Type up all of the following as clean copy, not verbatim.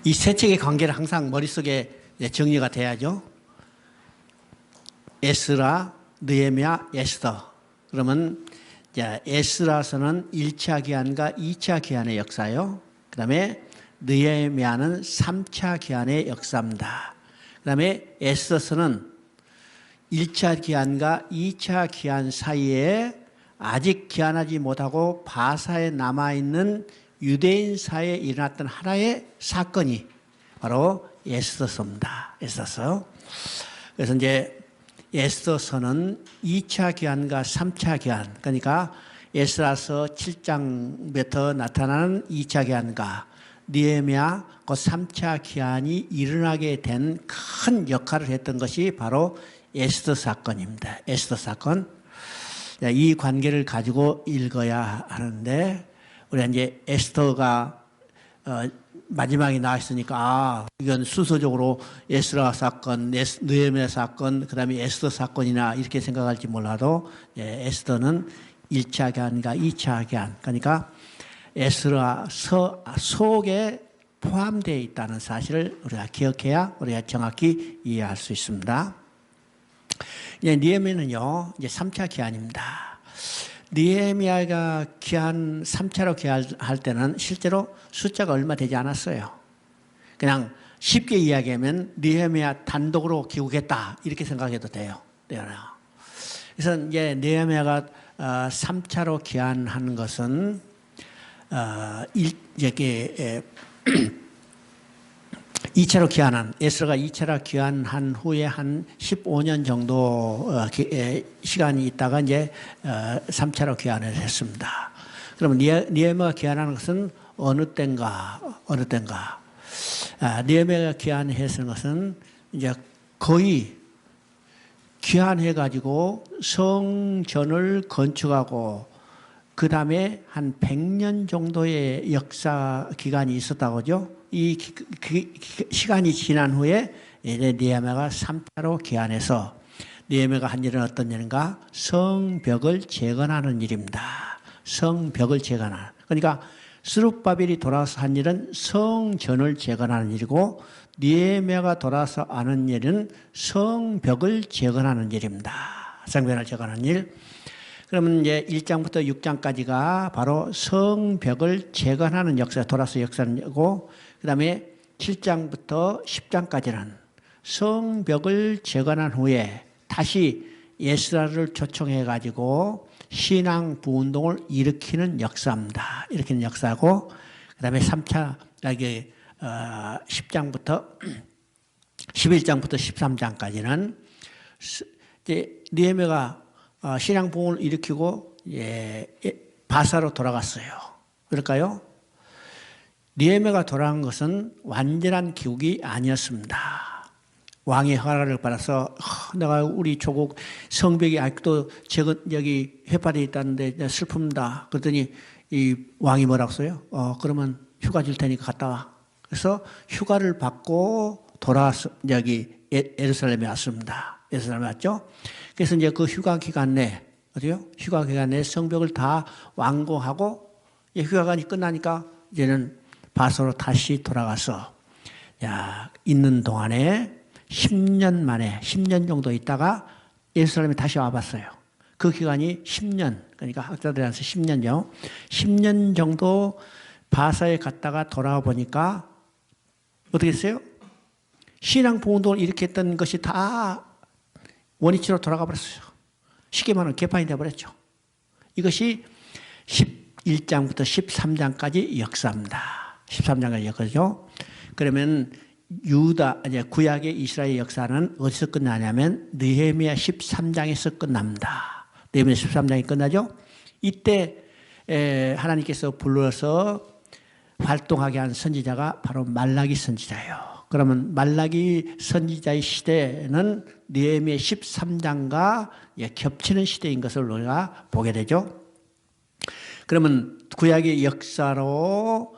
이 세 책의 관계를 항상 머릿속에 정리가 돼야죠. 에스라, 느헤미야, 에스더. 그러면 이제 에스라서는 1차 기한과 2차 기한의 역사요. 그 다음에 느헤미야는 3차 기한의 역사입니다. 그 다음에 에스더서는 1차 기한과 2차 기한 사이에 아직 기한하지 못하고 바사에 남아있는 유대인 사회에 일어났던 하나의 사건이 바로 에스더서입니다. 에스더서. 그래서 이제 에스더서는 2차 기한과 3차 기한, 그러니까 에스라서 7장부터 나타나는 2차 기한과 느헤미야 그 3차 기한이 일어나게 된 큰 역할을 했던 것이 바로 에스더 사건입니다. 에스더 사건. 이 관계를 가지고 읽어야 하는데, 우리가 이제 에스더가 마지막에 나왔으니까 이건 순서적으로 에스라 사건, 느헤미야 사건, 그 다음에 에스더 사건이나 이렇게 생각할지 몰라도 에스더는 1차 기한과 2차 기한, 그러니까 에스라 속에 포함되어 있다는 사실을 우리가 기억해야 우리가 정확히 이해할 수 있습니다. 느헤미야는요, 이제 3차 기한입니다. 느헤미야가 기한 3차로 기한할 때는 실제로 숫자가 얼마 되지 않았어요. 그냥 쉽게 이야기하면 느헤미야 단독으로 귀국했다 이렇게 생각해도 돼요. 그래서 이제 느헤미야가 3차로 기한한 것은 이렇게 2차로 귀환한, 에스라가 2차로 귀환한 후에 한 15년 정도 시간이 있다가 이제 3차로 귀환을 했습니다. 그러면 느헤미야가 귀환하는 것은 어느 때인가? 느헤미야가 귀환했을 것은 이제 거의 귀환해가지고 성전을 건축하고 그 다음에 한 100년 정도의 역사 기간이 있었다고 하죠. 이 시간이 지난 후에 느헤미야가 3차로 귀환해서 느헤미야가 한 일은 어떤 일인가? 성벽을 재건하는 일입니다. 성벽을 재건하는. 그러니까 스룹바벨이 돌아와서 한 일은 성전을 재건하는 일이고 느헤미야가 돌아와서 하는 일은 성벽을 재건하는 일입니다. 성벽을 재건하는 일. 그러면 이제 1장부터 6장까지가 바로 성벽을 재건하는 역사, 돌아서 역사고, 그 다음에 7장부터 10장까지는 성벽을 재건한 후에 다시 에스라를 초청해가지고 신앙 부운동을 일으키는 역사입니다. 일으키는 역사고, 그 다음에 3차, 10장부터 11장부터 13장까지는 이제 느헤미야가 신앙 부흥을 일으키고 바사로 돌아갔어요. 그럴까요? 느헤미야가 돌아간 것은 완전한 귀국이 아니었습니다. 왕의 허락을 받아서 내가 우리 조국 성벽이 아직도 여기 회파되어 있다는데 슬픕니다. 그랬더니 이 왕이 뭐라고 써요? 그러면 휴가 줄 테니까 갔다 와. 그래서 휴가를 받고 돌아와서 여기 예루살렘에 왔습니다. 예루살렘에 왔죠. 그래서 이제 그 휴가 기간 내, 어디요? 휴가 기간 내 성벽을 다 완공하고, 휴가 기간이 끝나니까 이제는 바사로 다시 돌아가서, 있는 동안에 10년 만에, 10년 정도 있다가 예루살렘에 다시 와봤어요. 그 기간이 10년, 그러니까 학자들한테 10년요. 10년 정도 바사에 갔다가 돌아와 보니까 어떻게 했어요? 신앙 부운동을 일으켰던 것이 다 원위치로 돌아가 버렸어요. 쉽게 말하면 개판이 되어버렸죠. 이것이 11장부터 13장까지 역사입니다. 13장까지 역사죠. 그러면 이제 구약의 이스라엘 역사는 어디서 끝나냐면 느헤미야 13장에서 끝납니다. 느헤미야 13장이 끝나죠. 이때 하나님께서 불러서 활동하게 한 선지자가 바로 말라기 선지자예요. 그러면 말라기 선지자의 시대는 느헤미야 13장과 겹치는 시대인 것을 우리가 보게 되죠. 그러면 구약의 역사로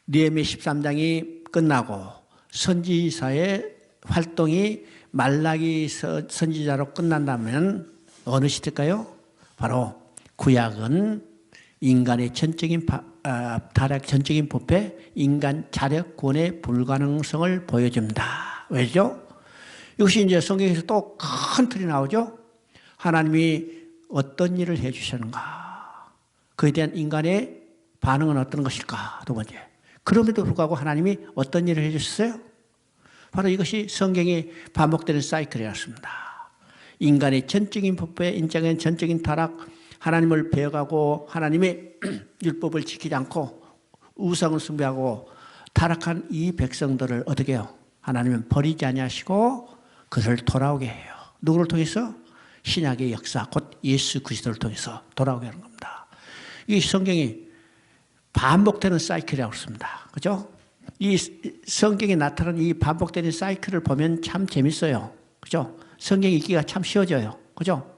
느헤미야 13장이 끝나고 선지자의 활동이 말라기 선지자로 끝난다면 어느 시대일까요? 바로 구약은 인간의 전적인 타락 전적인 부패, 인간 자력 구원의 불가능성을 보여줍니다. 왜죠? 이것이 이제 성경에서 또 큰 틀이 나오죠. 하나님이 어떤 일을 해주셨는가? 그에 대한 인간의 반응은 어떤 것일까? 두 번째. 그럼에도 불구하고 하나님이 어떤 일을 해주셨어요? 바로 이것이 성경이 반복되는 사이클이었습니다. 인간의 전적인 부패, 인간의 전적인 타락, 하나님을 배워가고 하나님의 율법을 지키지 않고 우상을 숭배하고 타락한 이 백성들을 어떻게 해요? 하나님은 버리지 아니하시고 그를 돌아오게 해요. 누구를 통해서? 신약의 역사, 곧 예수 그리스도를 통해서 돌아오게 하는 겁니다. 이 성경이 반복되는 사이클이라고 했습니다. 그죠? 이 성경에 나타나는 이 반복되는 사이클을 보면 참 재밌어요. 그죠? 성경 읽기가 참 쉬워져요. 그죠?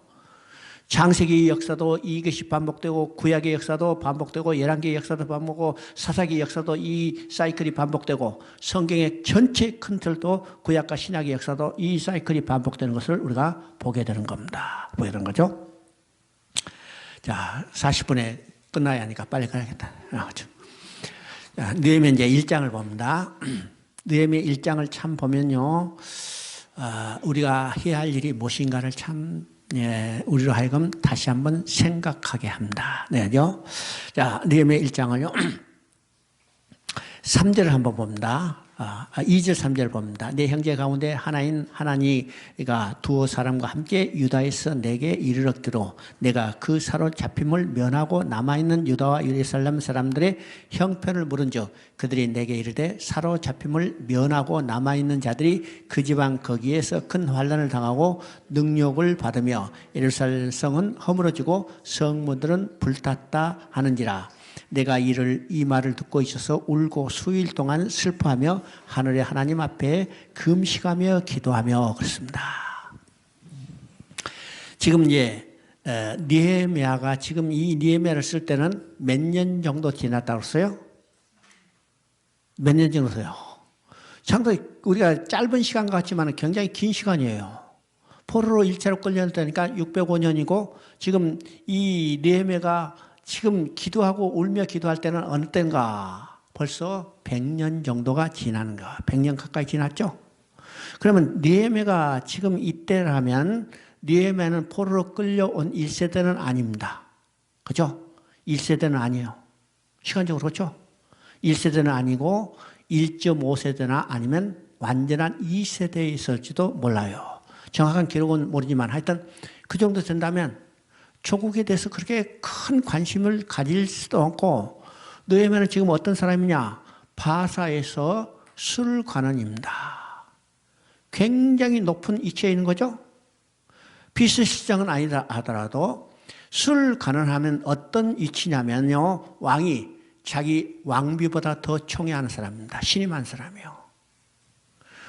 창세기 역사도 이것이 반복되고 구약의 역사도 반복되고 열왕기의 역사도 반복되고 사사기 역사도 이 사이클이 반복되고 성경의 전체 큰 틀도 구약과 신약의 역사도 이 사이클이 반복되는 것을 우리가 보게 되는 겁니다. 보게 되는 거죠. 자, 40분에 끝나야 하니까 빨리 가야겠다. 자, 느헤미야 이제 1장을 봅니다. 느헤미야 1장을 참 보면요, 우리가 해야 할 일이 무엇인가를 참 우리로 하여금 다시 한번 생각하게 합니다. 네죠? 자, 느헤미야 1장을요. 3절을 한번 봅니다. 2절 3절을 봅니다. 내 형제 가운데 하나인 하나니가 두어 사람과 함께 유다에서 내게 이르렀기로 내가 그 사로잡힘을 면하고 남아있는 유다와 예루살렘 사람들의 형편을 물은즉 그들이 내게 이르되 사로잡힘을 면하고 남아있는 자들이 그 지방 거기에서 큰 환난을 당하고 능욕을 받으며 예루살렘 성은 허물어지고 성문들은 불탔다 하는지라. 내가 이 말을 듣고 있어서 울고 수일 동안 슬퍼하며 하늘의 하나님 앞에 금식하며 기도하며 그렇습니다. 지금 이제 느헤미야가 지금 이 느헤미야를 쓸 때는 몇 년 정도 지났다고 했어요? 몇 년 정도 돼요? 참고 우리가 짧은 시간 같지만 굉장히 긴 시간이에요. 포로로 일차로 끌려다니까 605년이고 지금 이 느헤미야가 지금 기도하고 울며 기도할 때는 어느 때인가? 벌써 100년 정도가 지나는 거야. 100년 가까이 지났죠? 그러면 느헤미야가 지금 이때라면 느헤미야는 포로로 끌려온 1세대는 아닙니다. 그죠? 1세대는 아니에요. 시간적으로 그렇죠? 1세대는 아니고 1.5세대나 아니면 완전한 2세대에 있을지도 몰라요. 정확한 기록은 모르지만 하여튼 그 정도 된다면 조국에 대해서 그렇게 큰 관심을 가질 수도 없고 느헤미야는 지금 어떤 사람이냐? 바사에서 술관원입니다. 굉장히 높은 위치에 있는 거죠. 비서실장은 아니다 하더라도 술관원하면 어떤 위치냐면요, 왕이 자기 왕비보다 더 총애하는 사람입니다. 신임한 사람이에요.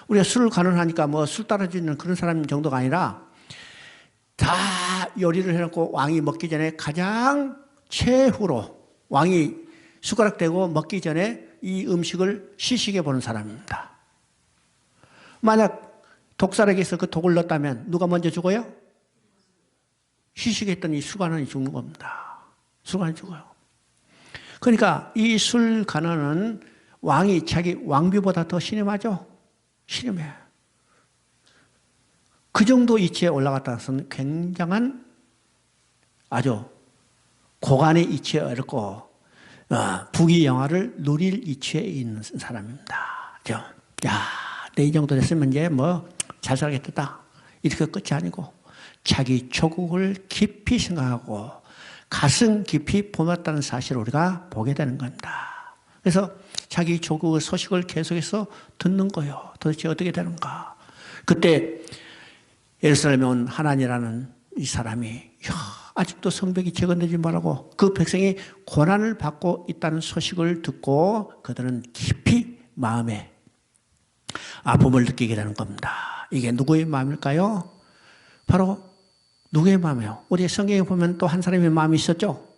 우리가 술관원하니까 뭐 술 따라주는 그런 사람 정도가 아니라 다 요리를 해놓고 왕이 먹기 전에 가장 최후로 왕이 숟가락 대고 먹기 전에 이 음식을 시식해 보는 사람입니다. 만약 독사락에서 그 독을 넣었다면 누가 먼저 죽어요? 시식했던 이 술관원이 죽는 겁니다. 술관원이 죽어요. 그러니까 이 술관원은 왕이 자기 왕비보다 더 신임하죠? 신임해요. 그 정도 위치에 올라갔다 해서는 굉장한 아주 고관의 위치에 어렵고 부귀 영화를 누릴 위치에 있는 사람입니다. 그죠? 야, 내 이 정도 됐으면 이제 뭐 잘 살겠다. 이렇게 끝이 아니고 자기 조국을 깊이 생각하고 가슴 깊이 품었다는 사실을 우리가 보게 되는 겁니다. 그래서 자기 조국의 소식을 계속해서 듣는 거예요. 도대체 어떻게 되는가. 그때 예루살렘에 온 하나니라는 이 사람이 아직도 성벽이 재건되지 말라고 그 백성이 고난을 받고 있다는 소식을 듣고 그들은 깊이 마음에 아픔을 느끼게 되는 겁니다. 이게 누구의 마음일까요? 바로 누구의 마음이에요? 우리 성경에 보면 또 한 사람의 마음이 있었죠?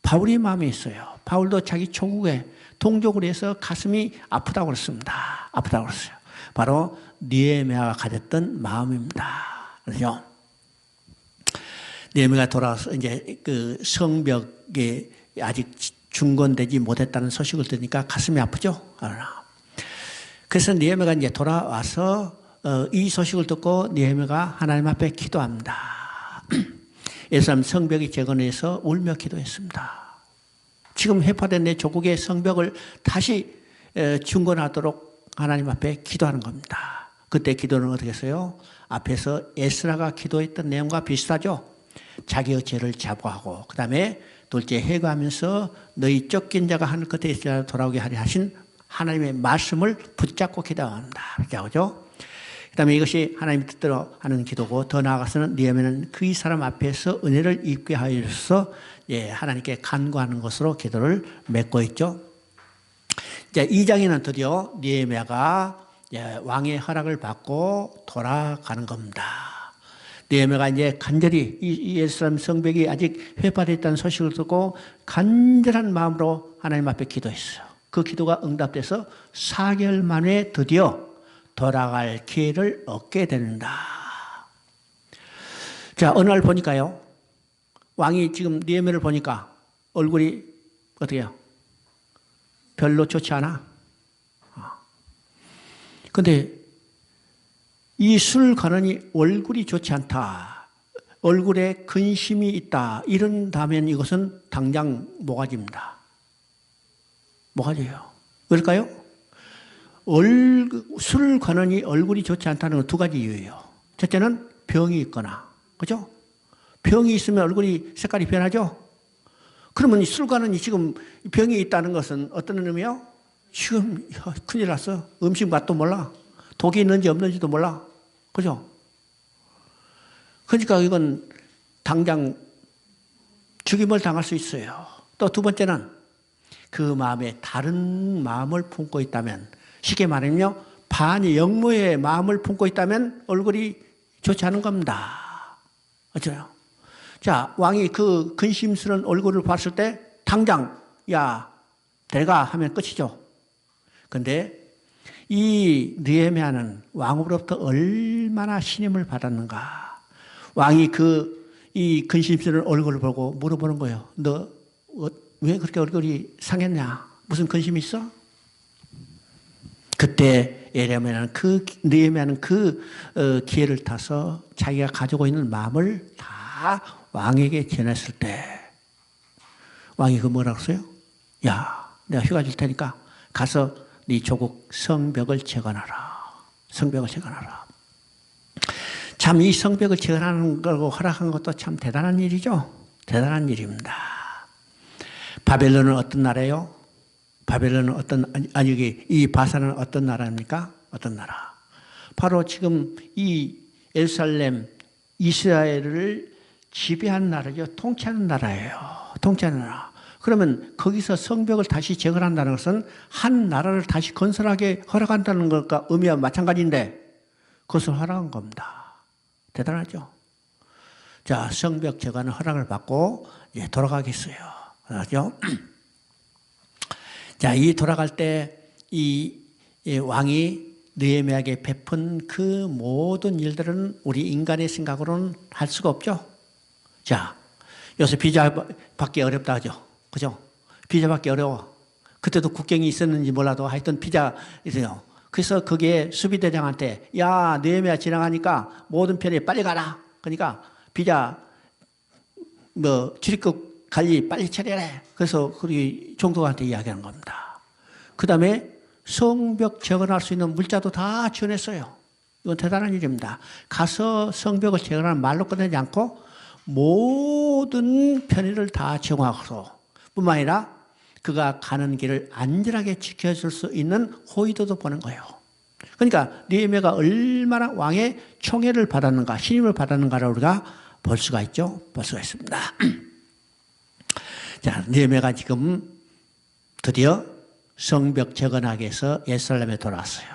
바울의 마음이 있어요. 바울도 자기 조국에 동족을 해서 가슴이 아프다고 그랬습니다. 아프다고 그랬어요. 바로 느헤미야가 가졌던 마음입니다. 그렇죠? 느헤미야가 돌아와서 이제 그 성벽에 아직 중건되지 못했다는 소식을 들으니까 가슴이 아프죠. 그래서 느헤미야가 이제 돌아와서 이 소식을 듣고 느헤미야가 하나님 앞에 기도합니다. 예루살렘 성벽이 재건해서 울며 기도했습니다. 지금 해파된 내 조국의 성벽을 다시 중건하도록 하나님 앞에 기도하는 겁니다. 그때 기도는 어떻게 했어요? 앞에서 에스라가 기도했던 내용과 비슷하죠. 자기의 죄를 자부하고 그 다음에 둘째 회개하면서 너희 쫓긴 자가 하늘 끝에 있으라 돌아오게 하리 하신 하나님의 말씀을 붙잡고 기도합니다. 그렇죠? 그 다음에 이것이 하나님 뜻대로 하는 기도고 더 나아가서는 느헤미야는 그 사람 앞에서 은혜를 입게 하여서 하나님께 간구하는 것으로 기도를 맺고 있죠. 이제 2장에는 드디어 느헤미야가 왕의 허락을 받고 돌아가는 겁니다. 느헤미야가 이제 간절히 이 예루살렘 성벽이 아직 회파되어 있다는 소식을 듣고 간절한 마음으로 하나님 앞에 기도했어요. 그 기도가 응답돼서 4개월 만에 드디어 돌아갈 기회를 얻게 된다. 자, 어느 날 보니까요. 왕이 지금 느헤미야를 보니까 얼굴이 어떻게 해요? 별로 좋지 않아. 근데 이 술관원이 얼굴이 좋지 않다. 얼굴에 근심이 있다. 이런다면 이것은 당장 모가지입니다. 모가지예요. 왜일까요? 술관원이 얼굴이 좋지 않다는 건 두 가지 이유예요. 첫째는 병이 있거나, 그죠? 병이 있으면 얼굴이 색깔이 변하죠? 그러면 이 술관원이 지금 병이 있다는 것은 어떤 의미예요? 지금 큰일 났어. 음식 맛도 몰라. 독이 있는지 없는지도 몰라. 그죠? 그러니까 이건 당장 죽임을 당할 수 있어요. 또 두 번째는 그 마음에 다른 마음을 품고 있다면, 쉽게 말하면 반영모의 마음을 품고 있다면 얼굴이 좋지 않은 겁니다. 그렇죠? 자, 왕이 그 근심스러운 얼굴을 봤을 때 당장 야 데려가 하면 끝이죠. 근데 이 느헤미야는 왕으로부터 얼마나 신임을 받았는가. 왕이 이 근심스러운 얼굴을 보고 물어보는 거예요. 너 왜 그렇게 얼굴이 상했냐? 무슨 근심이 있어? 그때 느헤미야는 그 기회를 타서 자기가 가지고 있는 마음을 다 왕에게 전했을 때 왕이 뭐라고 했어요? 야, 내가 휴가 줄 테니까 가서 네 조국 성벽을 재건하라. 성벽을 재건하라. 참 이 성벽을 재건하는 거고 허락한 것도 참 대단한 일이죠. 대단한 일입니다. 바벨론은 어떤 나라예요? 바벨론은 이 바산은 어떤 나라입니까? 어떤 나라? 바로 지금 이 예루살렘, 이스라엘을 지배한 나라죠. 통치하는 나라예요. 통치하는 나라. 그러면 거기서 성벽을 다시 재건한다는 것은 한 나라를 다시 건설하게 허락한다는 것과 의미와 마찬가지인데 그것을 허락한 겁니다. 대단하죠? 자, 성벽 재건은 허락을 받고 돌아가겠어요. 그렇죠? 자, 이 돌아갈 때 이 왕이 느헤미야에게 베푼 그 모든 일들은 우리 인간의 생각으로는 할 수가 없죠. 자, 요새 비자 받기 어렵다 하죠. 그죠? 비자 받기 어려워. 그때도 국경이 있었는지 몰라도 하여튼 비자 있어요. 그래서 거기에 수비대장한테 야, 느헤미야 지나가니까 모든 편에 빨리 가라. 그러니까 비자 출입국 관리 빨리 처리해. 그래서 우리 총독한테 이야기하는 겁니다. 그 다음에 성벽 재건할 수 있는 물자도 다 지원했어요. 이건 대단한 일입니다. 가서 성벽을 재건하는 말로 끝내지 않고 모든 편의를 다 제공하고 뿐만 아니라 그가 가는 길을 안전하게 지켜줄 수 있는 호위도도 보낸 거예요. 그러니까 느헤미야가 얼마나 왕의 총애를 받았는가, 신임을 받았는가를 우리가 볼 수가 있죠. 볼 수가 있습니다. 자, 느헤미야가 지금 드디어 성벽 재건하기 위해서 예루살렘에 돌아왔어요.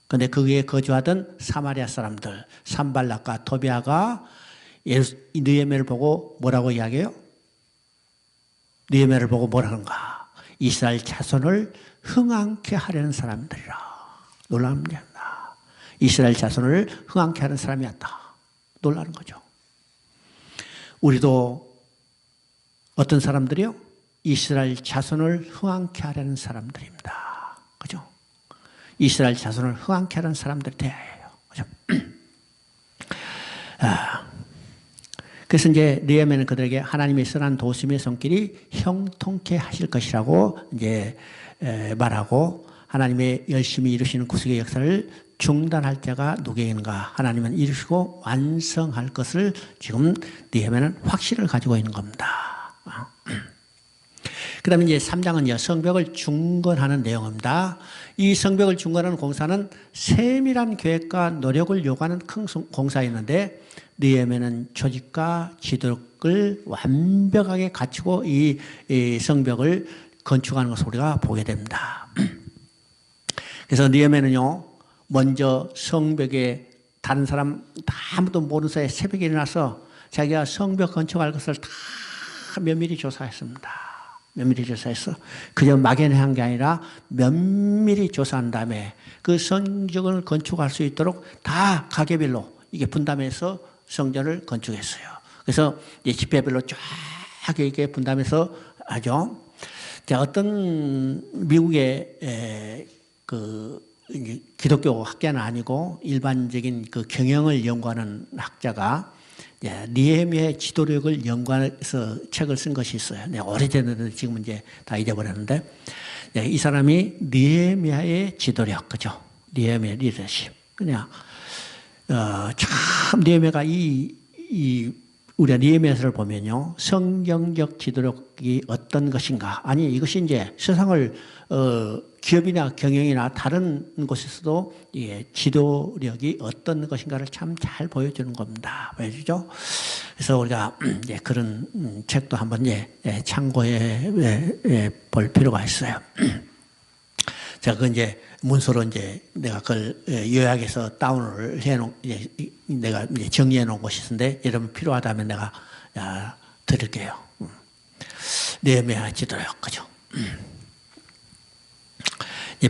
그런데 거기에 거주하던 사마리아 사람들, 산발락과 토비아가 느헤미야를 보고 뭐라고 이야기해요? 느헤미야를 보고 뭐라는가? 이스라엘 자손을 흥황케 하려는 사람들이라. 놀라는 문제입니다. 이스라엘 자손을 흥황케 하는 사람이었다. 놀라는 거죠. 우리도 어떤 사람들이요? 이스라엘 자손을 흥왕케 하려는 사람들입니다. 그죠? 이스라엘 자손을 흥왕케 하는 사람들이 되어야 해요. 그죠? 그래서 이제 느헤미야는 그들에게 하나님의 선한 도심의 손길이 형통케 하실 것이라고 이제 말하고, 하나님의 열심히 이루시는 구속의 역사를 중단할 자가 누구인가? 하나님은 이루시고 완성할 것을 지금 느헤미야는 확신을 가지고 있는 겁니다. 그 다음에 이제 3장은 성벽을 중건하는 내용입니다. 이 성벽을 중건하는 공사는 세밀한 계획과 노력을 요구하는 큰 공사였는데, 느헤미야는 조직과 지도력을 완벽하게 갖추고 이 성벽을 건축하는 것을 우리가 보게 됩니다. 그래서 느헤미야는요, 먼저 성벽에 다른 사람 아무도 모르는 사이에 새벽에 일어나서 자기가 성벽 건축할 것을 다 면밀히 조사했습니다. 면밀히 조사해서 그저 막연히 한 게 아니라 면밀히 조사한 다음에 그 성전을 건축할 수 있도록 다 가게별로 이게 분담해서 성전을 건축했어요. 그래서 지폐별로 쫙 이렇게 분담해서 하죠. 자, 어떤 미국의 기독교 학자는 아니고 일반적인 그 경영을 연구하는 학자가 느헤미야의 지도력을 연구해서 책을 쓴 것이 있어요. 오래전에 지금은 이제 다 잊어버렸는데, 이 사람이 느헤미야의 지도력, 그죠? 느헤미야 리더십. 그냥 참 느헤미야가 우리가 느헤미야서를 보면요, 성경적 지도력이 어떤 것인가? 아니, 이것이 이제 세상을 기업이나 경영이나 다른 곳에서도 지도력이 어떤 것인가를 참 잘 보여주는 겁니다. 보여주죠? 그래서 우리가 이제 그런 책도 한번 참고해 볼 필요가 있어요. 자, 그 이제 문서로 이제 내가 그걸 요약해서 다운을 내가 이제 정리해 놓은 것이 있는데, 여러분 필요하다면 내가 드릴게요. 느헤미야 지도력, 그죠?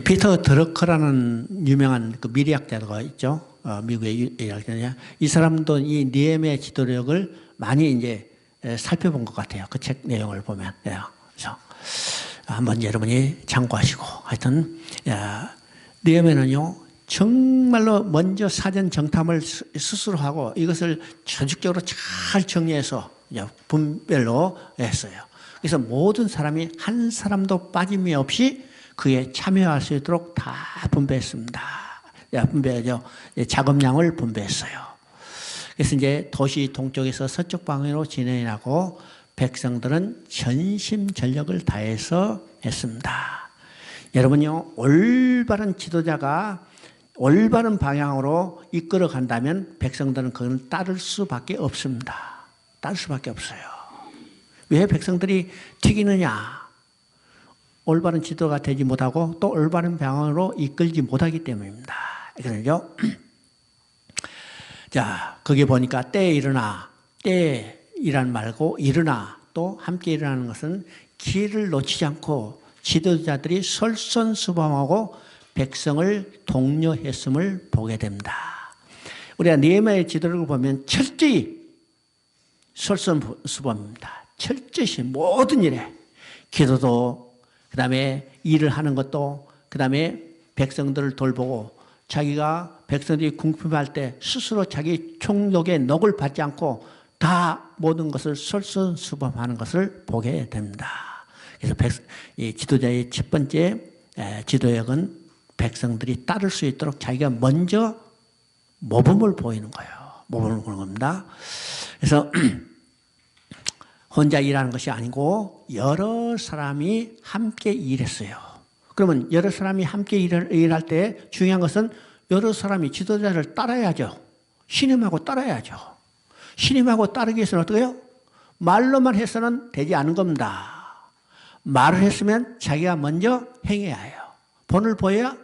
피터 드러커라는 유명한 그 미래학자가 있죠. 미국의 미래학자냐. 이 사람도 이 느헤미야 지도력을 많이 이제 살펴본 것 같아요. 그 책 내용을 보면. 그래서 한번 여러분이 참고하시고, 하여튼 느헤미야는요, 정말로 먼저 사전 정탐을 스스로 하고 이것을 조직적으로 잘 정리해서 분별로 했어요. 그래서 모든 사람이 한 사람도 빠짐이 없이 그에 참여할 수 있도록 다 분배했습니다. 분배하죠. 작업량을 분배했어요. 그래서 이제 도시 동쪽에서 서쪽 방향으로 진행하고 백성들은 전심전력을 다해서 했습니다. 여러분요, 올바른 지도자가 올바른 방향으로 이끌어 간다면 백성들은 그걸 따를 수밖에 없습니다. 따를 수밖에 없어요. 왜 백성들이 튀기느냐? 올바른 지도가 되지 못하고 또 올바른 방향으로 이끌지 못하기 때문입니다. 그렇죠? 자, 거기 보니까 때에 일어나, 때에 일어난 말고 일어나, 또 함께 일어나는 것은 기회를 놓치지 않고 지도자들이 솔선수범하고 백성을 독려했음을 보게 됩니다. 우리가 느헤미야의 지도력을 보면 철저히 솔선수범입니다. 철저히 모든 일에, 기도도, 그 다음에 일을 하는 것도, 그 다음에 백성들을 돌보고, 자기가 백성들이 궁핍할 때 스스로 자기 총독의 녹을 받지 않고 다 모든 것을 솔선수범하는 것을 보게 됩니다. 그래서 이 지도자의 첫 번째 지도력은 백성들이 따를 수 있도록 자기가 먼저 모범을 보이는 거예요. 모범을 보이는 겁니다. 그래서 혼자 일하는 것이 아니고 여러 사람이 함께 일했어요. 그러면 여러 사람이 함께 일할 때 중요한 것은 여러 사람이 지도자를 따라야죠. 신임하고 따라야죠. 신임하고 따르기 위해서는 어떻게 해요? 말로만 해서는 되지 않은 겁니다. 말을 했으면 자기가 먼저 행해야 해요. 본을 보여야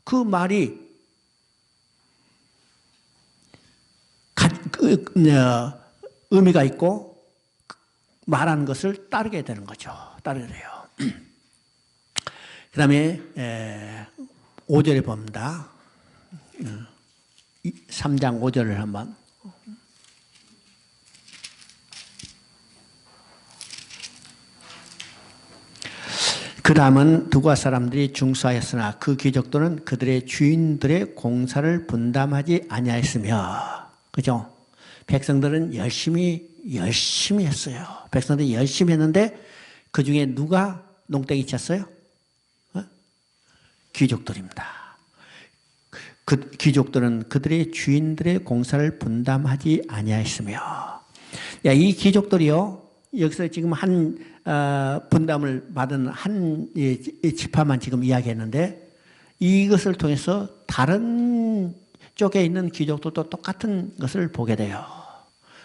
그 말이 의미가 있고 말하는 것을 따르게 되는 거죠. 따르게 돼요. 그 다음에 5절에 봅니다. 3장 5절을 한번. 그 다음은 두가 사람들이 중수하였으나 그 귀족들은 그들의 주인들의 공사를 분담하지 아니하였으며, 그죠? 백성들은 열심히 했어요. 백성들이 열심히 했는데 그 중에 누가 농땡이 쳤어요? 귀족들입니다. 그 귀족들은 그들의 주인들의 공사를 분담하지 아니하였으며, 이 귀족들이요, 여기서 지금 한 분담을 받은 한 지파만 지금 이야기했는데, 이것을 통해서 다른 쪽에 있는 귀족들도 똑같은 것을 보게 돼요.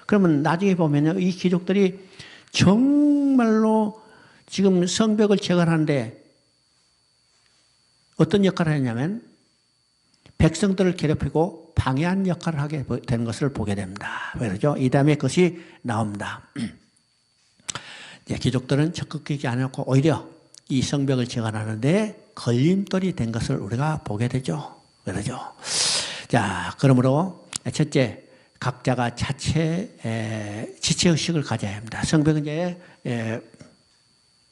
그러면 나중에 보면요, 이 귀족들이 정말로 지금 성벽을 재건하는데 어떤 역할을 했냐면 백성들을 괴롭히고 방해하는 역할을 하게 되는 것을 보게 됩니다. 그러죠? 이 다음에 그것이 나옵니다. 귀족들은 적극적이지 않았고 오히려 이 성벽을 재건하는데 걸림돌이 된 것을 우리가 보게 되죠. 그러죠? 자, 그러므로 첫째, 각자가 지체의식을 가져야 합니다. 성벽은 이제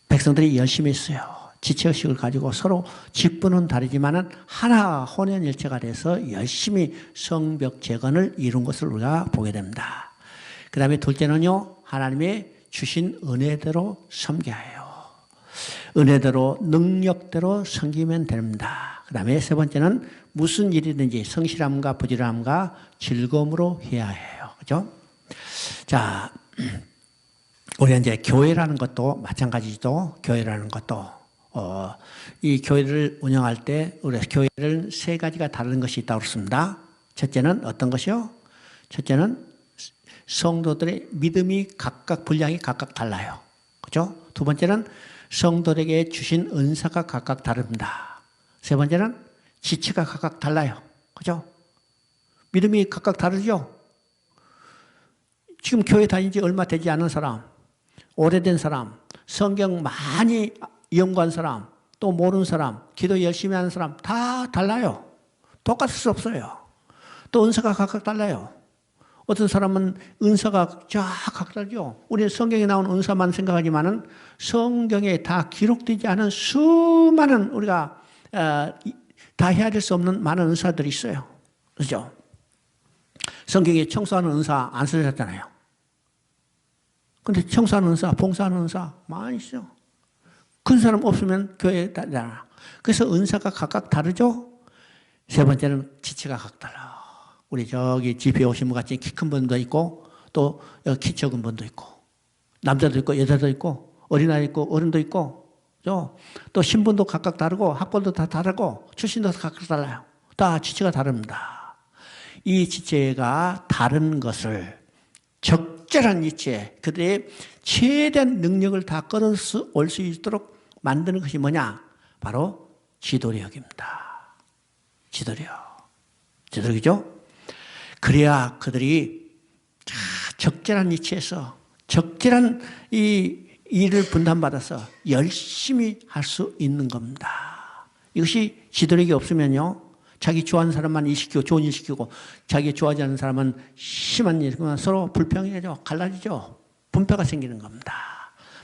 백성들이 열심히 했어요. 지체의식을 가지고 서로 직분은 다르지만은 하나 혼연일체가 돼서 열심히 성벽 재건을 이룬 것을 우리가 보게 됩니다. 그 다음에 둘째는요, 하나님의 주신 은혜대로 섬겨야 해요. 은혜대로 능력대로 섬기면 됩니다. 그 다음에 세 번째는 무슨 일이든지 성실함과 부지런함과 즐거움으로 해야 해요. 그죠? 자, 우리가 이제 교회라는 것도 마찬가지죠. 교회라는 것도 이 교회를 운영할 때 우리 교회를 세 가지가 다른 것이 있다고 그랬습니다. 첫째는 어떤 것이요? 첫째는 성도들의 믿음이 각각 분량이 각각 달라요. 그죠? 두 번째는 성도들에게 주신 은사가 각각 다릅니다. 세 번째는 지체가 각각 달라요. 그죠? 믿음이 각각 다르죠? 지금 교회 다닌 지 얼마 되지 않은 사람, 오래된 사람, 성경 많이 연구한 사람, 또 모르는 사람, 기도 열심히 하는 사람 다 달라요. 똑같을 수 없어요. 또 은사가 각각 달라요. 어떤 사람은 은사가 쫙 각각 다르죠. 우리는 성경에 나온 은사만 생각하지만은 성경에 다 기록되지 않은 수많은 우리가 다 해야 될 수 없는 많은 은사들이 있어요. 그렇죠? 성경에 청소하는 은사 안 쓰셨잖아요. 근데 청소하는 은사, 봉사하는 은사 많이 있어요. 큰 사람 없으면 교회에 다니잖아. 그래서 은사가 각각 다르죠? 세 번째는 지체가 각각 달라. 우리 저기 집에 오신 분 같이 키 큰 분도 있고, 또 키 적은 분도 있고, 남자도 있고, 여자도 있고, 어린아이 있고, 어른도 있고, 또 신분도 각각 다르고, 학벌도 다 다르고, 출신도 각각 달라요. 다 지체가 다릅니다. 이 지체가 다른 것을 적절한 지체, 그들의 최대한 능력을 다 끌어올 수 있도록 만드는 것이 뭐냐? 바로 지도력입니다. 지도력이죠? 그래야 그들이 적절한 위치에서 적절한 이 일을 분담받아서 열심히 할 수 있는 겁니다. 이것이 지도력이 없으면요, 자기 좋아하는 사람만 일 시키고 좋은 일 시키고 자기 좋아하지 않는 사람은 심한 일, 서로 불평해져 갈라지죠. 분패가 생기는 겁니다.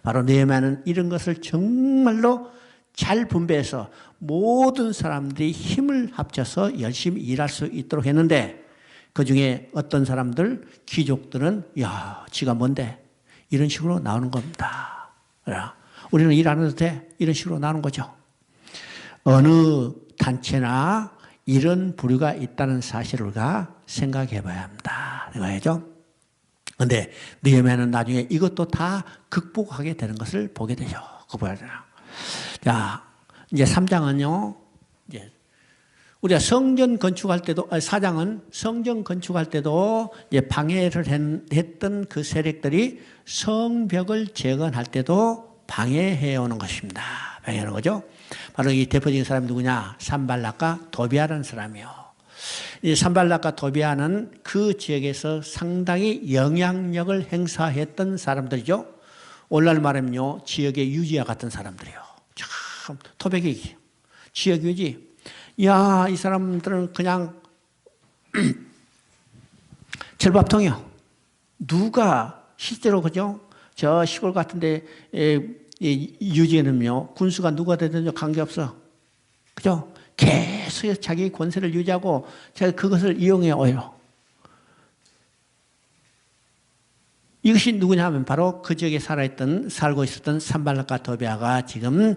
바로 느헤미야는 이런 것을 정말로 잘 분배해서 모든 사람들이 힘을 합쳐서 열심히 일할 수 있도록 했는데, 그 중에 어떤 사람들, 귀족들은 지가 뭔데? 이런 식으로 나오는 겁니다. 우리는 일 안 해도 돼? 이런 식으로 나오는 거죠. 어느 단체나 이런 부류가 있다는 사실을 우리가 생각해 봐야 합니다. 이거죠. 그런데 느헤미야는 나중에 이것도 다 극복하게 되는 것을 보게 되죠. 자, 이제 3장은요, 이제 우리가 성전 건축할 때도, 4장은 성전 건축할 때도 이제 방해를 했던 그 세력들이 성벽을 재건할 때도 방해해 오는 것입니다. 방해하는 거죠. 바로 이 대표적인 사람이 누구냐? 산발락과 도비아라는 사람이요. 이 산발락과 도비아는 그 지역에서 상당히 영향력을 행사했던 사람들이죠. 오늘날 말하면요, 지역의 유지와 같은 사람들이요. 참 토백이 지역 유지. 이 사람들은 그냥 철밥통이요. 누가 실제로, 그죠? 저 시골 같은데 유지는요, 군수가 누가 되든지 관계없어. 그죠? 계속 자기 권세를 유지하고 자기 그것을 이용해 와요. 이것이 누구냐 하면 바로 그 지역에 살고 있었던 산발락과 도비아가 지금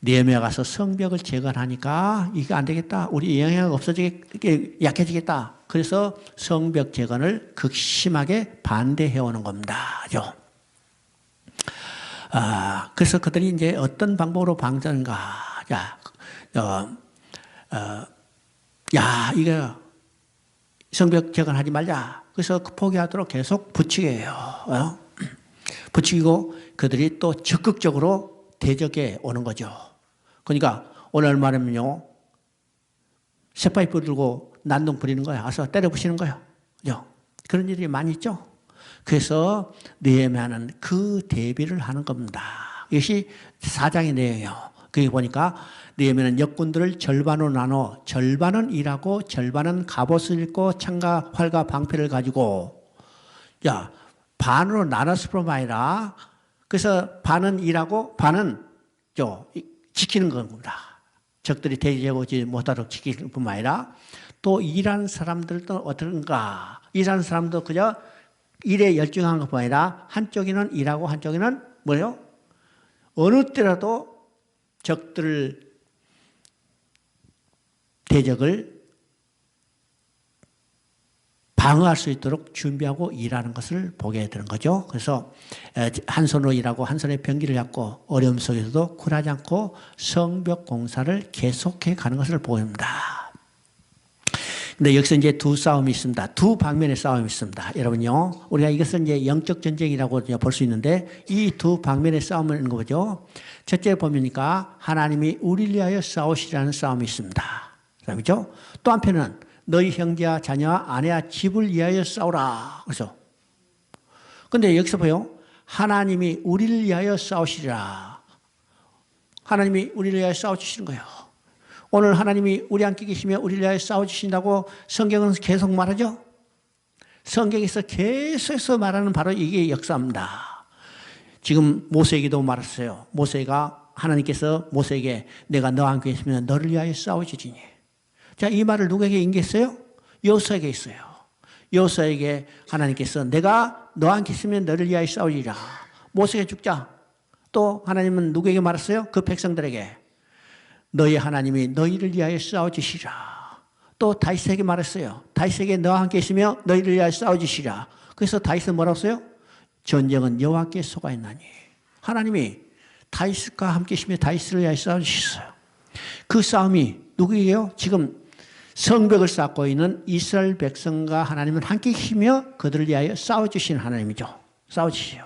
느헤미야 가서 성벽을 재건하니까 이게 안 되겠다. 우리 영향이 없어지게 약해지겠다. 그래서 성벽 재건을 극심하게 반대해 오는 겁니다. 그래서 그들이 이제 어떤 방법으로 방전가. 이거 성벽 재건하지 말자. 그래서 포기하도록 계속 부추겨요. 부추기고 그들이 또 적극적으로 대적해 오는 거죠. 그러니까 오늘 말하면요, 쇠파이프 들고 난동 부리는 거야. 와서 때려 부시는 거예요. 그죠? 그런 일이 많이 있죠. 그래서 느헤미야는 그 대비를 하는 겁니다. 이것이 4장의 내용이에요. 거기 보니까 느헤미야는 역군들을 절반으로 나눠 절반은 일하고 절반은 갑옷을 입고 창과 활과 방패를 가지고 반으로 나눴을 뿐만 아니라 그래서 반은 일하고 반은 지키는 겁니다. 적들이 대지하지 못하도록 지키는 뿐만 아니라 또 일하는 사람들도 어떤가. 일하는 사람도 그저 일에 열중한 것뿐만 아니라 한쪽에는 일하고 한쪽에는 뭐예요? 어느 때라도 대적을 방어할 수 있도록 준비하고 일하는 것을 보게 되는 거죠. 그래서 한 손으로 일하고 한 손에 병기를 잡고 어려움 속에서도 굴하지 않고 성벽 공사를 계속해 가는 것을 보입니다. 근데 여기서 이제 두 싸움이 있습니다. 두 방면의 싸움이 있습니다. 여러분요, 우리가 이것을 이제 영적 전쟁이라고 볼 수 있는데 이 두 방면의 싸움을 있는 거죠. 첫째 보니까 하나님이 우리를 위하여 싸우시라는 싸움이 있습니다. 그죠? 또 한편은 너희 형제와 자녀와 아내와 집을 위하여 싸우라. 그래서 근데 여기서 보여 하나님이 우리를 위하여 싸우시리라. 하나님이 우리를 위하여 싸워주시는 거예요. 오늘 하나님이 우리 함께 계시며 우리를 위하여 싸워주신다고 성경은 계속 말하죠. 성경에서 계속해서 말하는 바로 이게 역사입니다. 지금 모세에게도 말했어요. 모세가 하나님께서 모세에게 내가 너와 함께 있으면 너를 위하여 싸워주지니. 자, 이 말을 누구에게 인계했어요? 여호수아에게 있어요. 여호수아에게 하나님께서 내가 너와 함께 있으면 너를 위하여 싸우리라. 모세가 죽자. 또 하나님은 누구에게 말했어요? 그 백성들에게 너희 하나님이 너희를 위하여 싸워주시라. 또 다윗에게 말했어요. 다윗에게 너와 함께 있으며 너희를 위하여 싸워주시라. 그래서 다윗은 뭐라고 했어요? 전쟁은 여호와께 속하 있나니. 하나님이 다윗과 함께 있으며 다윗을 위하여 싸워주셨어요. 그 싸움이 누구예요? 지금 성벽을 쌓고 있는 이스라엘 백성과 하나님은 함께 계시며 그들을 위하여 싸워주시는 하나님이죠. 싸워주시오.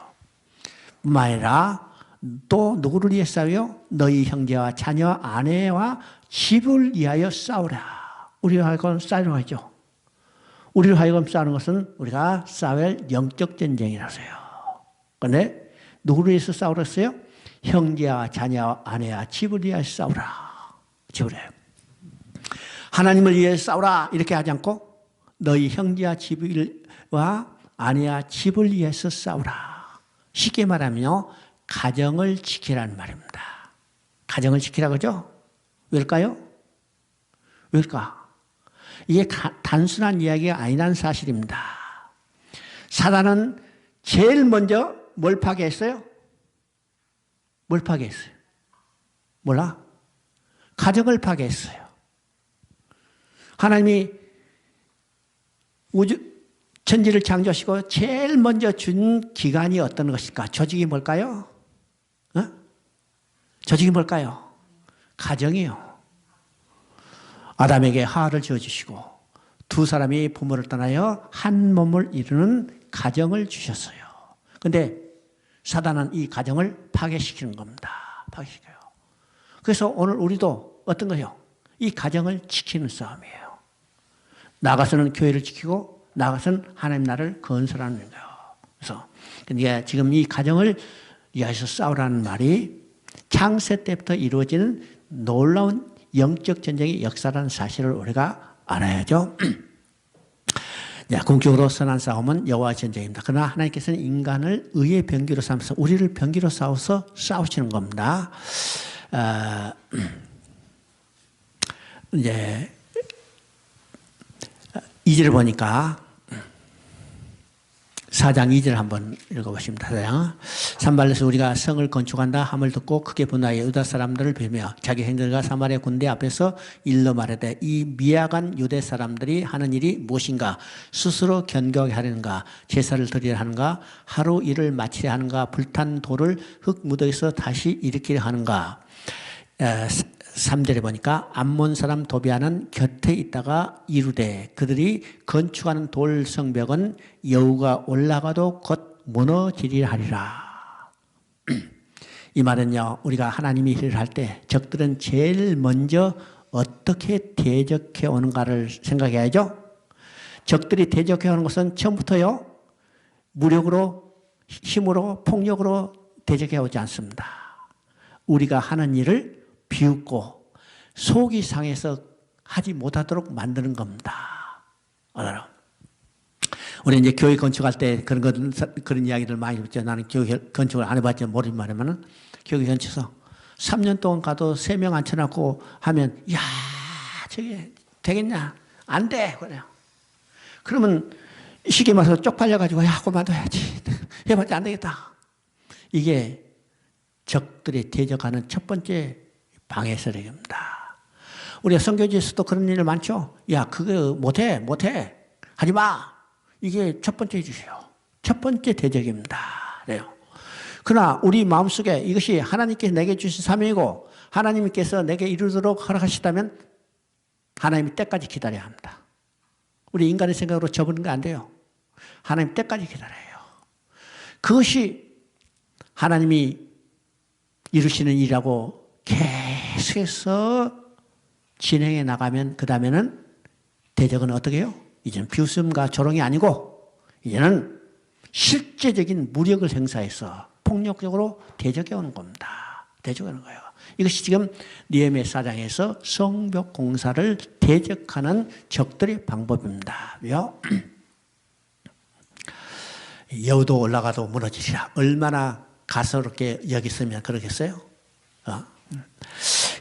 뿐만 아니라 또 누구를 위해 싸워요? 너희 형제와 자녀, 아내와 집을 위하여 싸우라. 우리가 하여금 싸우려 하죠. 우리를 하여금 싸우는 것은 우리가 싸울 영적 전쟁이라서요. 그런데 누구를 위해서 싸우라 했어요? 형제와 자녀와 아내와 집을 위하여 싸우라. 집을 해요. 하나님을 위해 싸우라 이렇게 하지 않고 너희 형제와 집과 아내와 집을 위해서 싸우라. 쉽게 말하면요, 가정을 지키라는 말입니다. 가정을 지키라 그러죠? 왜일까요? 왜일까? 이게 단순한 이야기가 아니라는 사실입니다. 사단은 제일 먼저 뭘 파괴했어요? 뭘 파괴했어요? 몰라? 가정을 파괴했어요. 하나님이 천지를 창조하시고 제일 먼저 준 기관이 어떤 것일까? 조직이 뭘까요? 조직이 뭘까요? 가정이요. 아담에게 하와를 지어주시고 두 사람이 부모를 떠나여 한 몸을 이루는 가정을 주셨어요. 그런데 사단은 이 가정을 파괴시키는 겁니다. 파괴시켜요. 그래서 오늘 우리도 어떤 거예요? 이 가정을 지키는 싸움이에요. 나가서는 교회를 지키고 나가서는 하나님 나라를 건설하는 거예요. 그래서 지금 이 가정을 위해서 싸우라는 말이 창세 때부터 이루어지는 놀라운 영적 전쟁의 역사라는 사실을 우리가 알아야죠. 야, 궁극적으로 선한 싸움은 여호와의 전쟁입니다. 그러나 하나님께서는 인간을 의의 병기로 삼아서 우리를 병기로 싸워서 싸우시는 겁니다. 이제 2절을 보니까 4장 2절 한번 읽어보십니다. 4장. 산발에서 우리가 성을 건축한다 함을 듣고 크게 분하여 유다 사람들을 빌며 자기 행들과 사마리아 군대 앞에서 일러 말하되 이 미약한 유대 사람들이 하는 일이 무엇인가? 스스로 견고하게 하려는가? 제사를 드리려 하는가? 하루 일을 마치려 하는가? 불탄 돌을 흙 무더기에서 다시 일으키려 하는가? 3절에 보니까 암몬 사람 도비아는 곁에 있다가 이르되 그들이 건축하는 돌 성벽은 여우가 올라가도 곧 무너지리라 하리라. 이 말은요, 우리가 하나님이 일을 할 때 적들은 제일 먼저 어떻게 대적해 오는가를 생각해야죠. 적들이 대적해 오는 것은 처음부터요, 무력으로, 힘으로, 폭력으로 대적해 오지 않습니다. 우리가 하는 일을 비웃고 속이 상해서 하지 못하도록 만드는 겁니다. 우리 이제 교회 건축할 때 그런 이야기들 많이 듣죠. 나는 교회 건축을 안 해봤지 모르는 말이면은 교회 건축에서 3년 동안 가도 3명 앉혀놓고 하면 야 저게 되겠냐? 안 돼. 그래요. 그러면 시계 맞아서 쪽팔려가지고 야 그만둬야지. 해봤자 안 되겠다. 이게 적들이 대적하는 첫 번째 방해설입니다. 우리가 선교지에서도 그런 일 많죠. 야, 그거 못해. 하지 마. 이게 첫 번째 주세요. 첫 번째 대적입니다. 그래요. 그러나 우리 마음속에 이것이 하나님께서 내게 주신 사명이고 하나님께서 내게 이루도록 허락하시다면 하나님이 때까지 기다려야 합니다. 우리 인간의 생각으로 접는 거 안 돼요. 하나님 때까지 기다려요. 그것이 하나님이 이루시는 일이라고 계속해서 진행해 나가면 그 다음에는 대적은 어떻게 해요? 이제는 비웃음과 조롱이 아니고 이제는 실제적인 무력을 행사해서 폭력적으로 대적해 오는 겁니다. 대적해 오는 거예요. 이것이 지금 느헤미야 4장에서 성벽 공사를 대적하는 적들의 방법입니다. 왜요? 여우도 올라가도 무너지리라. 얼마나 가소롭게 여겼으면 그러겠어요?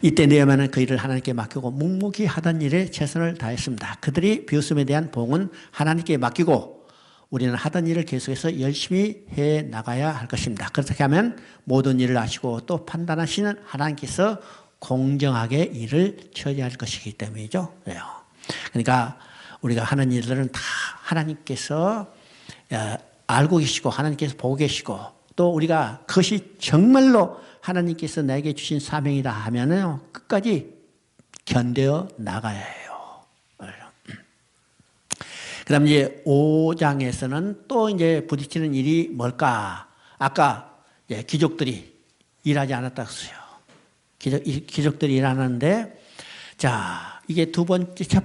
이때 느헤미야는 그 일을 하나님께 맡기고 묵묵히 하던 일에 최선을 다했습니다. 그들이 비웃음에 대한 보응은 하나님께 맡기고 우리는 하던 일을 계속해서 열심히 해 나가야 할 것입니다. 그렇게 하면 모든 일을 아시고 또 판단하시는 하나님께서 공정하게 일을 처리할 것이기 때문이죠. 그러니까 우리가 하는 일들은 다 하나님께서 알고 계시고 하나님께서 보고 계시고 또 우리가 그것이 정말로 하나님께서 내게 주신 사명이다 하면은 끝까지 견뎌 나가야 해요. 그 다음 이제 5장에서는 또 이제 부딪히는 일이 뭘까? 아까 귀족들이 일하지 않았다고 했어요. 귀족들이 일하는데, 자, 이게 첫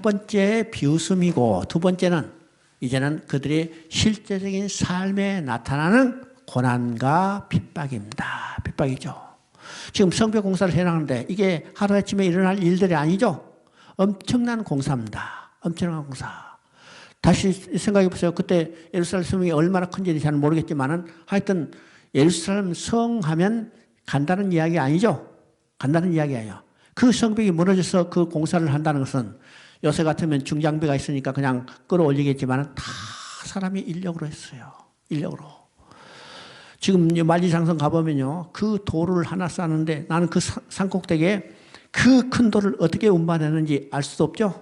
번째 비웃음이고, 두 번째는 이제는 그들의 실제적인 삶에 나타나는 고난과 핍박입니다. 핍박이죠. 지금 성벽 공사를 해나가는데 이게 하루아침에 일어날 일들이 아니죠. 엄청난 공사입니다. 엄청난 공사. 다시 생각해 보세요. 그때 예루살렘 성이 얼마나 큰지 잘 모르겠지만은 하여튼 예루살렘 성 하면 간단한 이야기 아니죠. 간단한 이야기 아니에요. 그 성벽이 무너져서 그 공사를 한다는 것은 요새 같으면 중장비가 있으니까 그냥 끌어올리겠지만은 다 사람이 인력으로 했어요. 인력으로. 지금 만리장성 가보면요. 그 돌을 하나 쌓는데 나는 그 산꼭대기에 그 큰 돌을 어떻게 운반했는지 알 수도 없죠.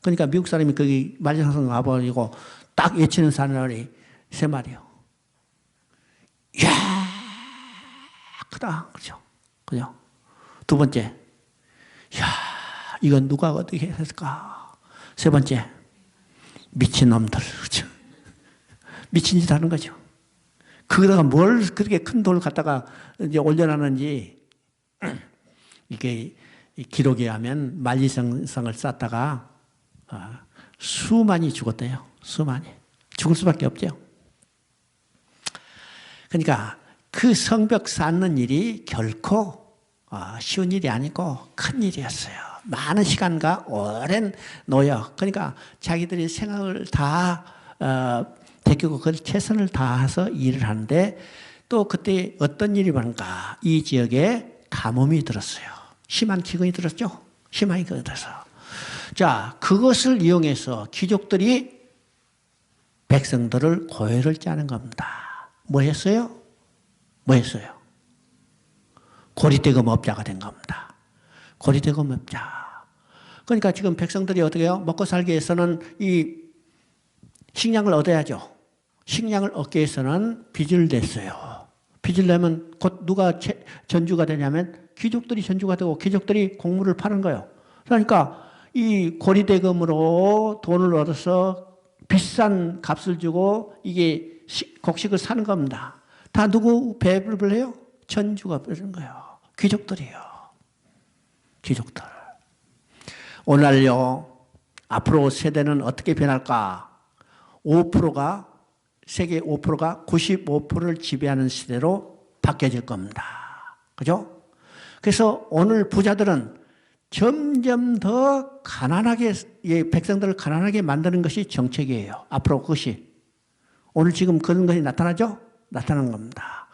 그러니까 미국 사람이 거기 만리장성 가버리고 딱 예치는 사람이 3마리요. 이야, 크다. 그죠? 그죠? 두 번째, 이야, 이건 누가 어떻게 했을까? 세 번째, 미친놈들. 그죠? 미친 짓 하는 거죠. 거기다가 뭘 그렇게 큰 돌을 갖다가 이제 올려놨는지, 이게 기록에 하면 만리장성을 쌓다가 수만이 죽었대요. 수만이. 죽을 수밖에 없죠. 그러니까 그 성벽 쌓는 일이 결코 쉬운 일이 아니고 큰 일이었어요. 많은 시간과 오랜 노력, 그러니까 자기들이 생각을 다 베끼고 그 최선을 다해서 일을 하는데 또 그때 어떤 일이 많은가? 이 지역에 가뭄이 들었어요. 심한 기근이 들었죠. 심한 기근이 들어서. 자, 그것을 이용해서 귀족들이 백성들을 고혈을 짜는 겁니다. 뭐 했어요? 뭐 했어요? 고리대금업자가 된 겁니다. 고리대금업자. 그러니까 지금 백성들이 어떻게 해요? 먹고 살기 위해서는 이 식량을 얻어야죠. 식량을 얻기 위해서는 빚을 냈어요. 빚을 내면 곧 누가 전주가 되냐면 귀족들이 전주가 되고 귀족들이 곡물을 파는 거예요. 그러니까 이 고리대금으로 돈을 얻어서 비싼 값을 주고 이게 곡식을 사는 겁니다. 다 누구 배불을 해요? 전주가 버리는 거예요. 귀족들이요. 귀족들. 오늘요, 앞으로 세대는 어떻게 변할까? 5%가, 세계 5%가 95%를 지배하는 시대로 바뀌어질 겁니다. 그죠? 그래서 오늘 부자들은 점점 더 가난하게, 백성들을 가난하게 만드는 것이 정책이에요. 앞으로 그것이. 오늘 지금 그런 것이 나타나죠? 나타나는 겁니다.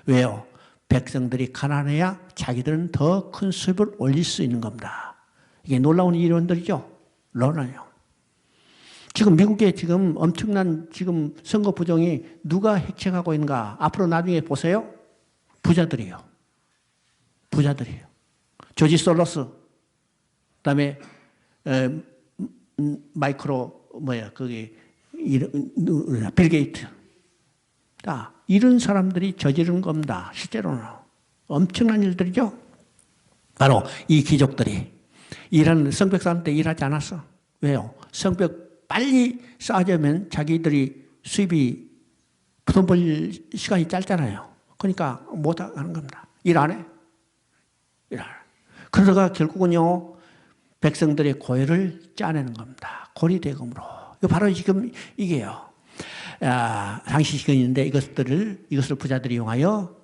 왜요? 백성들이 가난해야 자기들은 더 큰 수입을 올릴 수 있는 겁니다. 이게 놀라운 이론들이죠? 놀라요. 지금 미국에 지금 엄청난 지금 선거 부정이 누가 획책하고 있는가? 앞으로 나중에 보세요. 부자들이요. 부자들이요. 조지 솔로스, 그다음에 마이크로 거기 빌 게이트. 다 이런 사람들이 저지른 겁니다. 실제로는 엄청난 일들이죠. 바로 이 귀족들이 일하는 성벽 쌓는 때 일하지 않았어. 왜요? 성벽 빨리 쌓아주면 자기들이 수입이 돈 벌 시간이 짧잖아요. 그러니까 못 하는 겁니다. 일 안 해. 일 안 해. 그러다가 결국은요, 백성들의 고혈을 짜내는 겁니다. 고리대금으로. 바로 지금 이게요. 당시 시간인데 이것을 부자들이 이용하여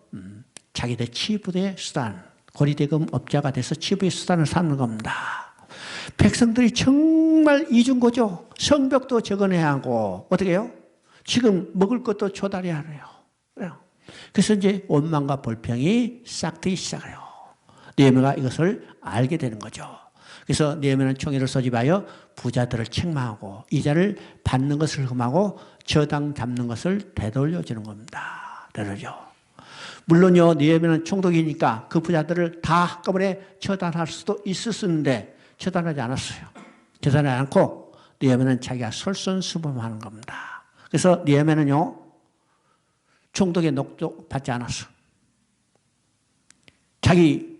자기들 치부의 수단, 고리대금 업자가 돼서 치부의 수단을 삼는 겁니다. 백성들이 정말 이중고죠. 성벽도 적어내야 하고 어떻게 해요? 지금 먹을 것도 조달해야 해요. 그래서 이제 원망과 불평이 싹트기 시작해요. 느헤미야가 이것을 알게 되는 거죠. 그래서 느헤미야는 총회를 소집하여 부자들을 책망하고 이자를 받는 것을 흠하고 저당 잡는 것을 되돌려주는 겁니다. 되돌려. 물론요, 느헤미야는 총독이니까 그 부자들을 다 한꺼번에 처단할 수도 있었는데 처단하지 않았어요. 처단하지 않고 느헤미야는 자기가 솔선수범하는 겁니다. 그래서 느헤미야는요, 총독의 녹도 받지 않았어.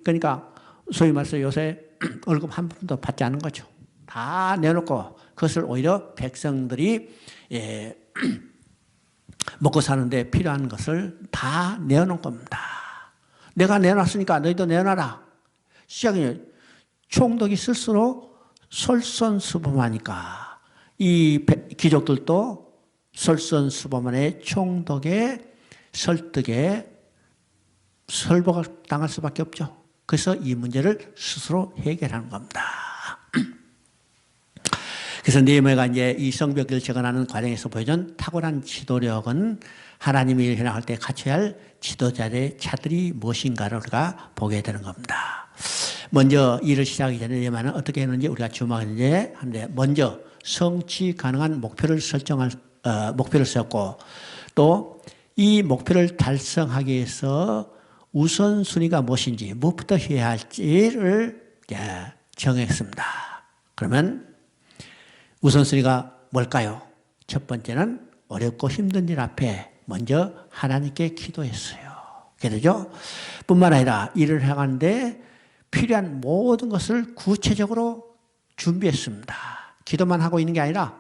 그러니까 소위 말해서 요새 월급 한 푼도 받지 않은 거죠. 다 내놓고 그것을 오히려 백성들이 먹고 사는데 필요한 것을 다 내어놓은 겁니다. 내가 내놨으니까 너희도 내놔라. 시작이 총독이 스스로 솔선수범하니까 이 귀족들도 솔선수범한의 총독의 설득에 설보가 당할 수밖에 없죠. 그래서 이 문제를 스스로 해결하는 겁니다. 그래서 느헤미야가 이제 이 성벽을 재건하는 과정에서 보여준 탁월한 지도력은 하나님의 일을 해나갈 때 갖춰야 할 지도자의 차들이 무엇인가를 우리가 보게 되는 겁니다. 먼저 일을 시작하기 전에 느헤미야는 어떻게 했는지 우리가 주목했는데 먼저 성취 가능한 목표를 목표를 세웠고 또 이 목표를 달성하기 위해서 우선순위가 무엇인지 무엇부터 해야 할지를 정했습니다. 그러면 우선순위가 뭘까요? 첫 번째는 어렵고 힘든 일 앞에 먼저 하나님께 기도했어요. 그렇죠? 뿐만 아니라 일을 해가는데 필요한 모든 것을 구체적으로 준비했습니다. 기도만 하고 있는 게 아니라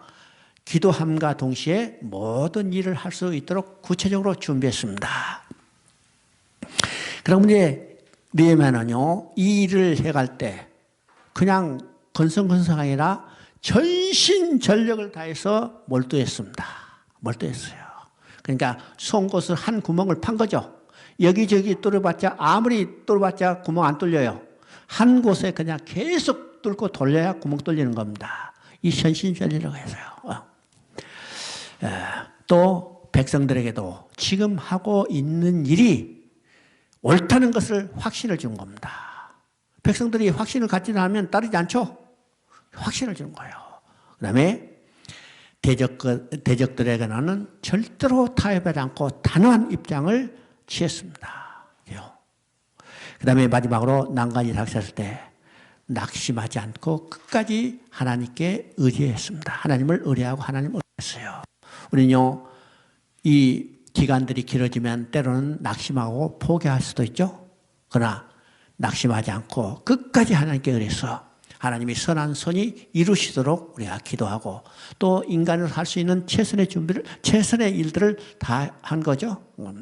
기도함과 동시에 모든 일을 할 수 있도록 구체적으로 준비했습니다. 그러면 이제 느헤미야는요, 이 일을 해갈 때 그냥 건성건성이 아니라 전신전력을 다해서 몰두했습니다. 몰두했어요. 그러니까 송곳을 한 구멍을 판 거죠. 여기저기 뚫어봤자 아무리 뚫어봤자 구멍 안 뚫려요. 한 곳에 그냥 계속 뚝 뚫고 돌려야 구멍 뚫리는 겁니다. 이 현신전이라고 해서요. 또 백성들에게도 지금 하고 있는 일이 옳다는 것을 확신을 준 겁니다. 백성들이 확신을 갖지 않으면 따르지 않죠? 확신을 주는 거예요. 그 다음에 대적들에게는 절대로 타협하지 않고 단호한 입장을 취했습니다. 그 다음에 마지막으로 난간이 닥쳤을 때 낙심하지 않고 끝까지 하나님께 의지했습니다. 하나님을 의뢰하고 하나님을 의뢰했어요. 우리는요, 이 기간들이 길어지면 때로는 낙심하고 포기할 수도 있죠. 그러나 낙심하지 않고 끝까지 하나님께 의뢰해서 하나님이 선한 손이 이루시도록 우리가 기도하고 또 인간을 할 수 있는 최선의 일들을 다 한 거죠. 그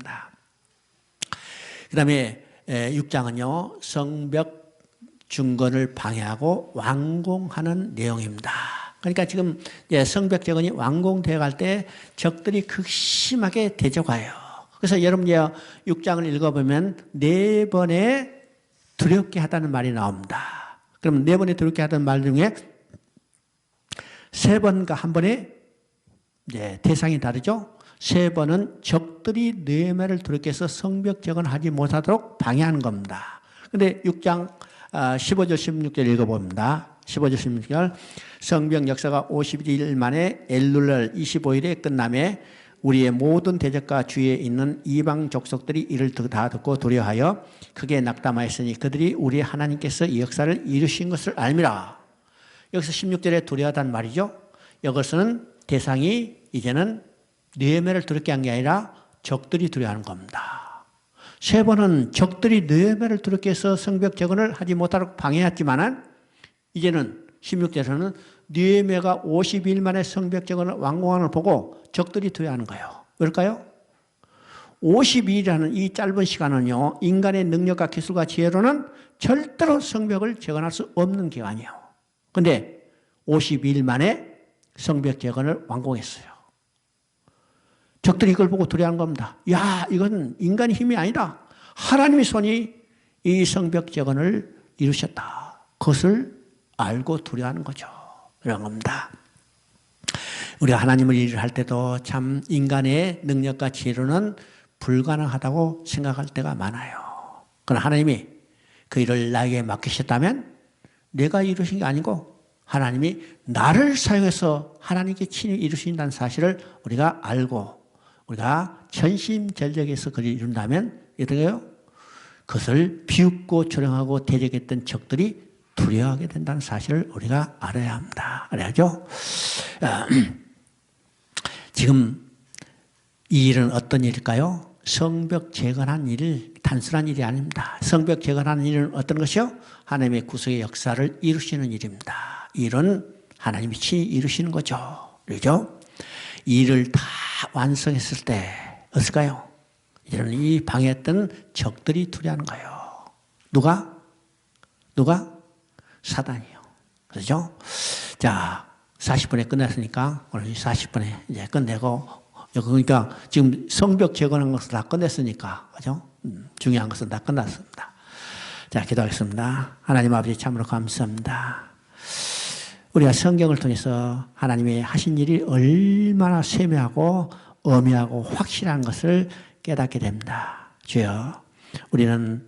다음에 6장은요, 성벽 중건을 방해하고 완공하는 내용입니다. 그러니까 지금 성벽 재건이 완공되어 갈 때 적들이 극심하게 대적해요. 그래서 여러분 6장을 읽어보면 4번에 두렵게 하다는 말이 나옵니다. 그럼 4번에 두렵게 하다는 말 중에 3번과 1번에 대상이 다르죠. 3번은 적들이 느헤미야를 두렵게 해서 성벽 재건하지 못하도록 방해하는 겁니다. 그런데 6장 15절 16절 읽어봅니다. 15절 16절 성벽 역사가 51일 만에 엘룰날 25일에 끝남에 우리의 모든 대적과 주위에 있는 이방 족속들이 이를 다 듣고 두려워하여 크게 낙담하였으니 그들이 우리 하나님께서 이 역사를 이루신 것을 알미라. 여기서 16절에 두려워하다는 말이죠. 이것은 대상이 이제는 느헤미야를 두렵게 한 게 아니라 적들이 두려워하는 겁니다. 3번은 적들이 느헤미야를 두렵게 해서 성벽 재건을 하지 못하도록 방해했지만은 이제는 16절에서는 느헤미야가 50일 만에 성벽 재건을 완공하는 걸 보고 적들이 두려워하는 거예요. 왜일까요? 50일이라는 이 짧은 시간은요, 인간의 능력과 기술과 지혜로는 절대로 성벽을 재건할 수 없는 기간이에요. 그런데 50일 만에 성벽 재건을 완공했어요. 적들이 이걸 보고 두려워하는 겁니다. 야, 이건 인간의 힘이 아니다. 하나님의 손이 이 성벽 재건을 이루셨다. 그것을 알고 두려워하는 거죠. 그런 겁니다. 우리가 하나님을 일을 할 때도 참 인간의 능력과 지혜로는 불가능하다고 생각할 때가 많아요. 그러나 하나님이 그 일을 나에게 맡기셨다면 내가 이루신 게 아니고 하나님이 나를 사용해서 하나님께 친히 이루신다는 사실을 우리가 알고 우리가 전심전력에서 그를 이룬다면 어떻게 해요? 그것을 비웃고 조롱하고 대적했던 적들이 두려워하게 된다는 사실을 우리가 알아야 합니다. 알아야죠? 지금 이 일은 어떤 일일까요? 성벽 재건한 일, 단순한 일이 아닙니다. 성벽 재건하는 일은 어떤 것이요? 하나님의 구속의 역사를 이루시는 일입니다. 이 일은 하나님이 친히 이루시는 거죠. 그렇죠? 이 일을 다 완성했을 때 어떨까요? 이제는 이 방해했던 적들이 두려워하는 거예요. 누가? 사단이요. 그렇죠? 자, 40분에 끝났으니까 오늘 40분에 이제 끝내고, 그러니까 지금 성벽 재건한 것을 다 끝냈으니까, 그죠? 중요한 것은 다 끝났습니다. 자, 기도하겠습니다. 하나님 아버지 참으로 감사합니다. 우리가 성경을 통해서 하나님의 하신 일이 얼마나 세밀하고 엄미하고 확실한 것을 깨닫게 됩니다. 주여, 우리는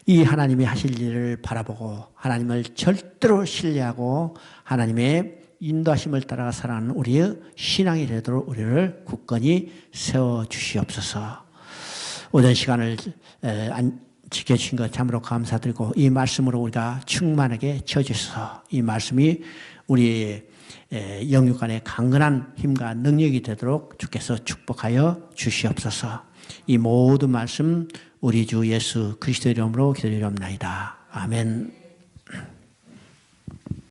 이 하나님이 하실 일을 바라보고 하나님을 절대로 신뢰하고 하나님의 인도하심을 따라 살아가는 우리의 신앙이 되도록 우리를 굳건히 세워주시옵소서. 오전 시간을 지켜주신 것 참으로 감사드리고 이 말씀으로 우리가 충만하게 채워주셔서 이 말씀이 우리의 영육 간의 강건한 힘과 능력이 되도록 주께서 축복하여 주시옵소서. 이 모든 말씀 우리 주 예수 그리스도의 이름으로 기도드리옵나이다. 아멘.